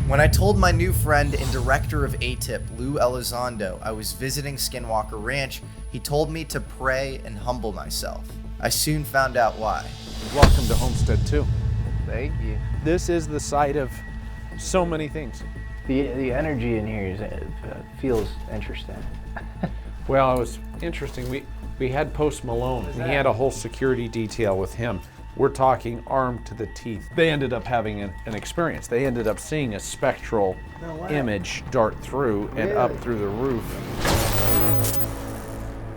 When I told my new friend and director of ATIP, Lou Elizondo, I was visiting Skinwalker Ranch, he told me to pray and humble myself. I soon found out why. Welcome to Homestead 2. Thank you. This is the site of so many things. The energy in here feels interesting. Well, it was interesting. We had Post Malone, and he had a whole security detail with him. We're talking armed to the teeth. They ended up having an experience. They ended up seeing a spectral image dart through and up through the roof.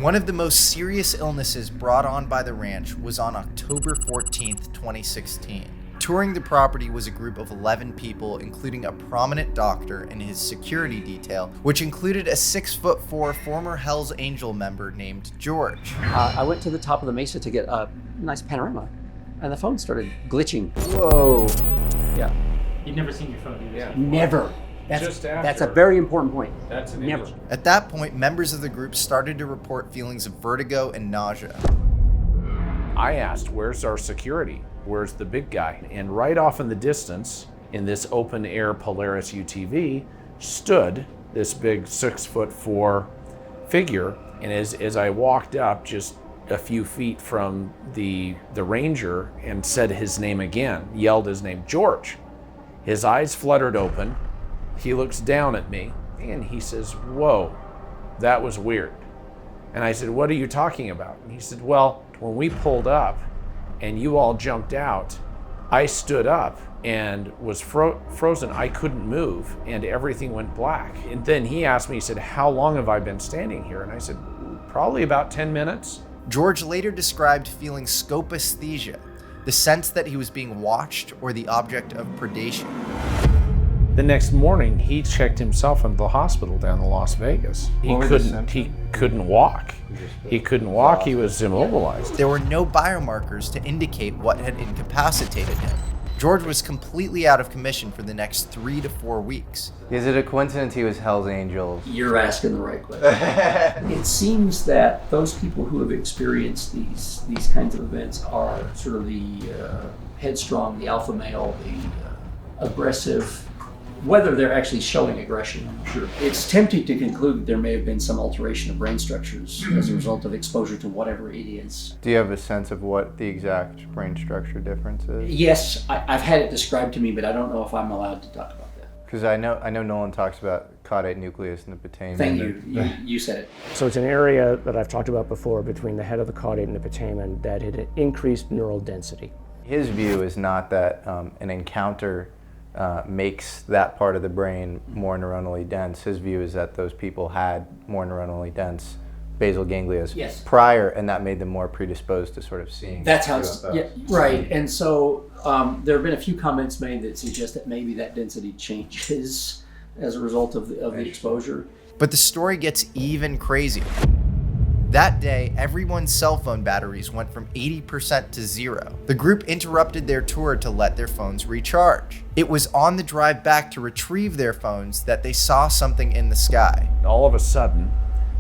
One of the most serious illnesses brought on by the ranch was on October 14th, 2016. Touring the property was a group of 11 people, including a prominent doctor and his security detail, which included a 6'4" former Hell's Angel member named George. I went to the top of the mesa to get a nice panorama, and the phone started glitching. Whoa. Yeah. You've never seen your phone, have you? Yeah. Never. Just after. That's a very important point. That's an Never. image. At that point, members of the group started to report feelings of vertigo and nausea. I asked, where's our security? Where's the big guy? And right off in the distance, in this open air Polaris UTV, stood this big 6'4" figure. And as I walked up just a few feet from the ranger and said his name again, yelled his name, George. His eyes fluttered open. He looks down at me and he says, whoa, that was weird. And I said, what are you talking about? And he said, well, when we pulled up and you all jumped out, I stood up and was frozen. I couldn't move and everything went black. And then he asked me, he said, how long have I been standing here? And I said, probably about 10 minutes. George later described feeling scopesthesia, the sense that he was being watched or the object of predation. The next morning, he checked himself into the hospital down in Las Vegas. He couldn't walk. He couldn't walk, he was immobilized. There were no biomarkers to indicate what had incapacitated him. George was completely out of commission for the next 3 to 4 weeks. Is it a coincidence he was Hell's Angels? You're asking the right question. It seems that those people who have experienced these kinds of events are sort of the headstrong, the alpha male, the aggressive. Whether they're actually showing aggression, I'm not sure. It's tempting to conclude that there may have been some alteration of brain structures as a result of exposure to whatever it is. Do you have a sense of what the exact brain structure difference is? Yes, I've had it described to me, but I don't know if I'm allowed to talk about that. Because I know Nolan talks about caudate nucleus in the putamen. Thank you. You said it. So it's an area that I've talked about before between the head of the caudate and the putamen that had increased neural density. His view is not that an encounter makes that part of the brain more neuronally dense. His view is that those people had more neuronally dense basal ganglia prior, and that made them more predisposed to sort of seeing. That's how it's, yeah, right. And so there have been a few comments made that suggest that maybe that density changes as a result of the exposure. But the story gets even crazier. That day, everyone's cell phone batteries went from 80% to 0. The group interrupted their tour to let their phones recharge. It was on the drive back to retrieve their phones that they saw something in the sky. All of a sudden,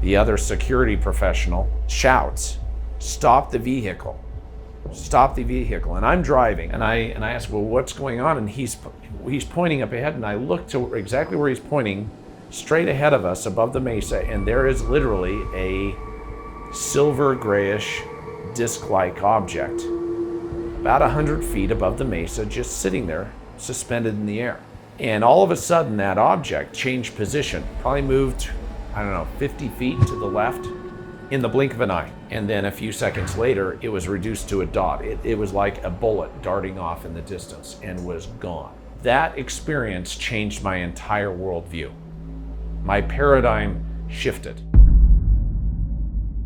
the other security professional shouts, stop the vehicle. Stop the vehicle. And I'm driving, and I ask, well, what's going on? And he's pointing up ahead, and I look to exactly where he's pointing, straight ahead of us above the mesa, and there is literally a silver grayish disc-like object about 100 feet above the mesa, just sitting there suspended in the air. And all of a sudden that object changed position, probably moved, 50 feet to the left in the blink of an eye. And then a few seconds later, it was reduced to a dot. It was like a bullet darting off in the distance and was gone. That experience changed my entire worldview. My paradigm shifted.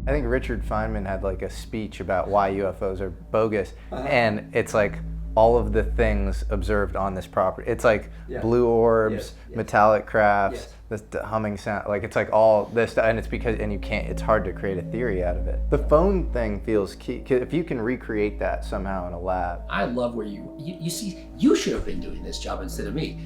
I think Richard Feynman had like a speech about why UFOs are bogus, and it's like all of the things observed on this property. It's like blue orbs, metallic crafts, the humming sound. Like it's like all this stuff, and it's because it's hard to create a theory out of it. The phone thing feels key. If you can recreate that somehow in a lab. I love where you see, you should have been doing this job instead of me.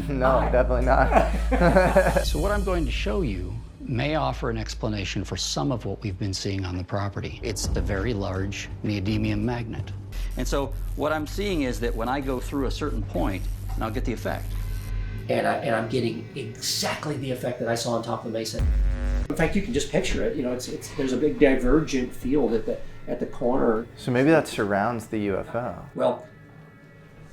No, definitely not. So what I'm going to show you may offer an explanation for some of what we've been seeing on the property. It's a very large neodymium magnet. And so what I'm seeing is that when I go through a certain point, and I'll get the effect. and I'm getting exactly the effect that I saw on top of the mesa. In fact, you can just picture it. You know, there's a big divergent field at the corner. So maybe that surrounds the UFO. Well,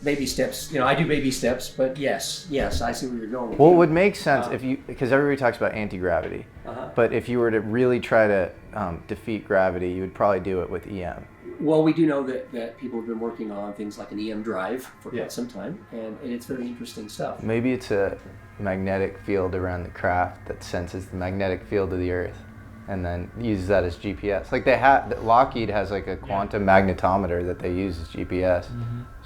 baby steps. You know, I do baby steps, but yes, I see where you're going. Well, it would make sense if you, because everybody talks about anti-gravity, Uh-huh. but if you were to really try to defeat gravity, you would probably do it with EM. Well, we do know that people have been working on things like an EM drive for quite some time, and it's very interesting stuff. Maybe it's a magnetic field around the craft that senses the magnetic field of the Earth and then uses that as GPS. Like Lockheed has like a quantum magnetometer that they use as GPS.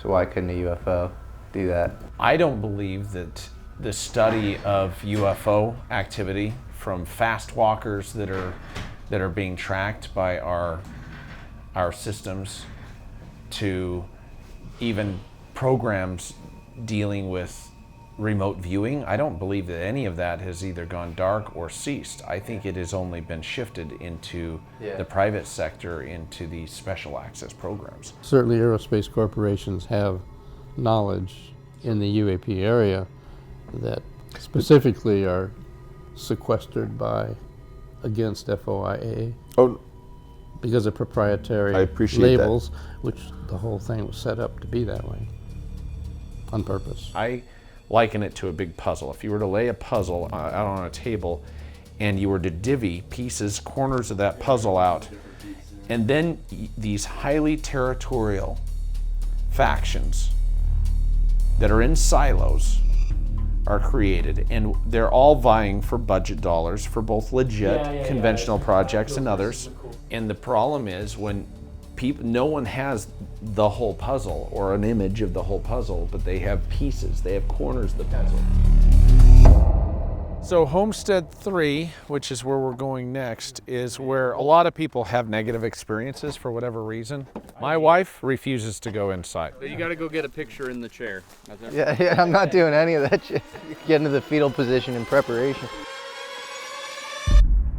So why couldn't a UFO do that? I don't believe that the study of UFO activity from fast walkers that are being tracked by our systems to even programs dealing with remote viewing, I don't believe that any of that has either gone dark or ceased. I think it has only been shifted into the private sector, into these special access programs. Certainly aerospace corporations have knowledge in the UAP area that specifically are sequestered against FOIA. Oh, because of proprietary I appreciate labels, which the whole thing was set up to be that way on purpose. I liken it to a big puzzle. If you were to lay a puzzle out on a table and you were to divvy pieces, corners of that puzzle out, and then these highly territorial factions that are in silos are created, and they're all vying for budget dollars for both legit conventional projects and others. And the problem is when no one has the whole puzzle or an image of the whole puzzle, but they have pieces, they have corners of the puzzle. So Homestead 3, which is where we're going next, is where a lot of people have negative experiences for whatever reason. My wife refuses to go inside. You got to go get a picture in the chair. Yeah, I'm not doing any of that shit. Get into the fetal position in preparation.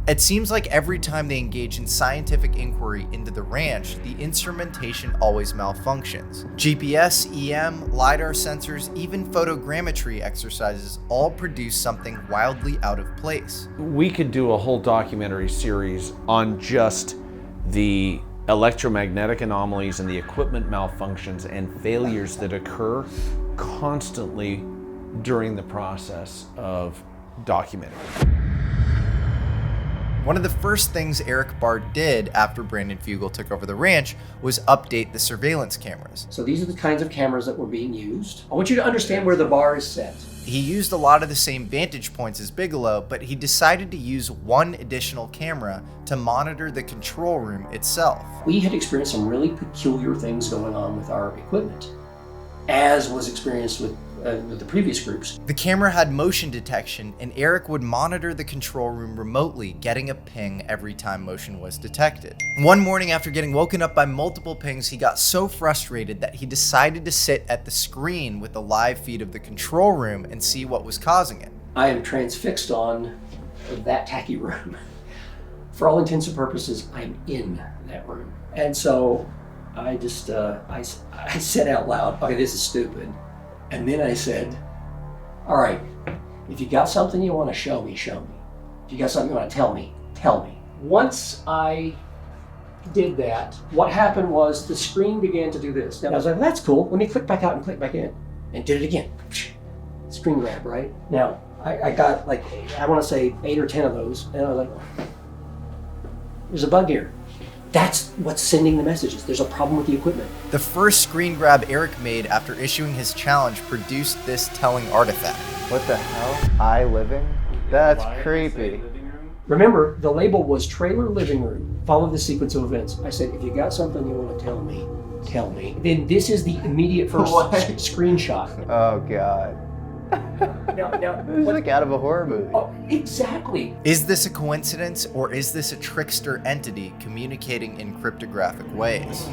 It seems like every time they engage in scientific inquiry into the ranch, the instrumentation always malfunctions. GPS, EM, LiDAR sensors, even photogrammetry exercises all produce something wildly out of place. We could do a whole documentary series on just the electromagnetic anomalies and the equipment malfunctions and failures that occur constantly during the process of documenting. One of the first things Eric Barr did after Brandon Fugel took over the ranch was update the surveillance cameras. So these are the kinds of cameras that were being used. I want you to understand where the bar is set. He used a lot of the same vantage points as Bigelow, but he decided to use one additional camera to monitor the control room itself. We had experienced some really peculiar things going on with our equipment, as was experienced with the previous groups. The camera had motion detection, and Eric would monitor the control room remotely, getting a ping every time motion was detected. One morning after getting woken up by multiple pings, he got so frustrated that he decided to sit at the screen with the live feed of the control room and see what was causing it. I am transfixed on that tacky room. For all intents and purposes, I'm in that room. And so I just, I said out loud, okay, this is stupid. And then I said, all right, if you got something you want to show me, show me. If you got something you want to tell me, tell me. Once I did that, what happened was the screen began to do this. Now I was like, that's cool. Let me click back out and click back in. And did it again. Screen grab, right? Now, I got like, I want to say 8 or 10 of those. And I was like, there's a bug here. That's what's sending the messages. There's a problem with the equipment. The first screen grab Eric made after issuing his challenge produced this telling artifact. What the hell? I living? That's creepy. Remember, the label was trailer living room. Follow the sequence of events. I said, if you got something you want to tell me, tell me. Then this is the immediate first screenshot. Oh, God. It's like out of a horror movie. Oh, exactly. Is this a coincidence, or is this a trickster entity communicating in cryptographic ways?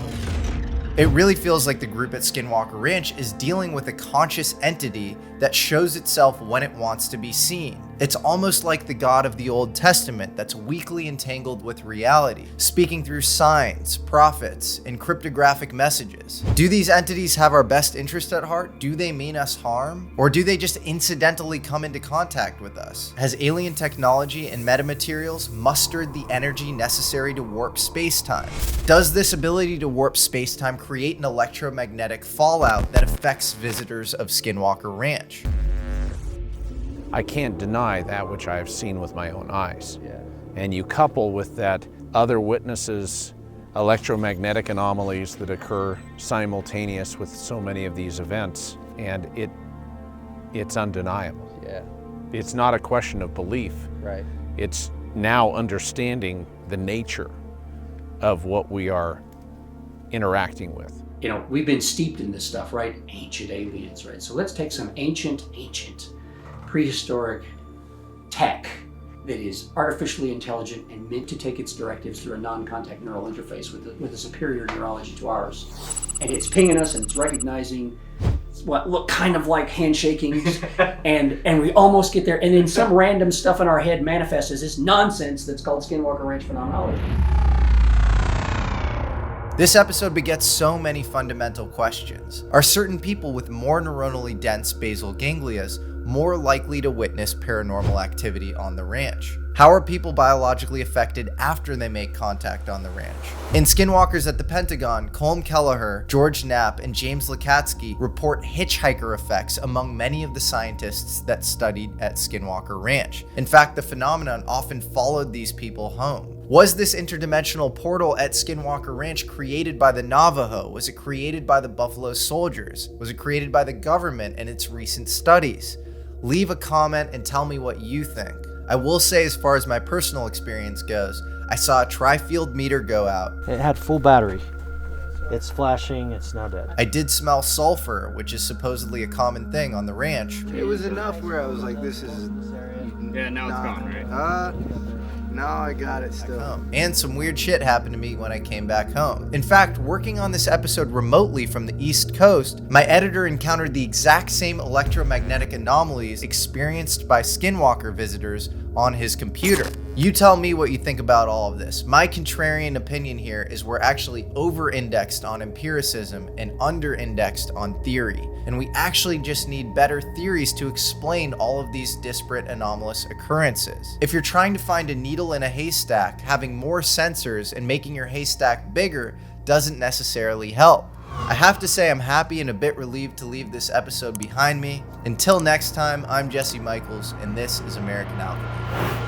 It really feels like the group at Skinwalker Ranch is dealing with a conscious entity that shows itself when it wants to be seen. It's almost like the God of the Old Testament that's weakly entangled with reality, speaking through signs, prophets, and cryptographic messages. Do these entities have our best interest at heart? Do they mean us harm? Or do they just incidentally come into contact with us? Has alien technology and metamaterials mustered the energy necessary to warp space-time? Does this ability to warp space-time create an electromagnetic fallout that affects visitors of Skinwalker Ranch? I can't deny that which I have seen with my own eyes. And you couple with that other witnesses electromagnetic anomalies that occur simultaneous with so many of these events, and it's undeniable. It's not a question of belief. It's now understanding the nature of what we are interacting with. You know, we've been steeped in this stuff, right? Ancient aliens, right? So let's take some ancient prehistoric tech that is artificially intelligent and meant to take its directives through a non-contact neural interface with a superior neurology to ours. And it's pinging us and it's recognizing what look kind of like handshaking and we almost get there, and then some random stuff in our head manifests as this nonsense that's called Skinwalker Ranch phenomenology. This episode begets so many fundamental questions. Are certain people with more neuronally dense basal ganglias more likely to witness paranormal activity on the ranch? How are people biologically affected after they make contact on the ranch? In Skinwalkers at the Pentagon, Colm Kelleher, George Knapp, and James Lukatsky report hitchhiker effects among many of the scientists that studied at Skinwalker Ranch. In fact, the phenomenon often followed these people home. Was this interdimensional portal at Skinwalker Ranch created by the Navajo? Was it created by the Buffalo Soldiers? Was it created by the government and its recent studies? Leave a comment and tell me what you think. I will say, as far as my personal experience goes, I saw a tri-field meter go out. It had full battery. It's flashing, it's now dead. I did smell sulfur, which is supposedly a common thing on the ranch. It was enough where I was like, this is... Yeah, now it's gone, right? No, I got it still. And some weird shit happened to me when I came back home. In fact, working on this episode remotely from the East Coast, my editor encountered the exact same electromagnetic anomalies experienced by Skinwalker visitors on his computer. You tell me what you think about all of this. My contrarian opinion here is we're actually over-indexed on empiricism and under-indexed on theory, and we actually just need better theories to explain all of these disparate anomalous occurrences. If you're trying to find a needle in a haystack, having more sensors and making your haystack bigger doesn't necessarily help. I have to say I'm happy and a bit relieved to leave this episode behind me. Until next time, I'm Jesse Michels, and this is American Alchemy.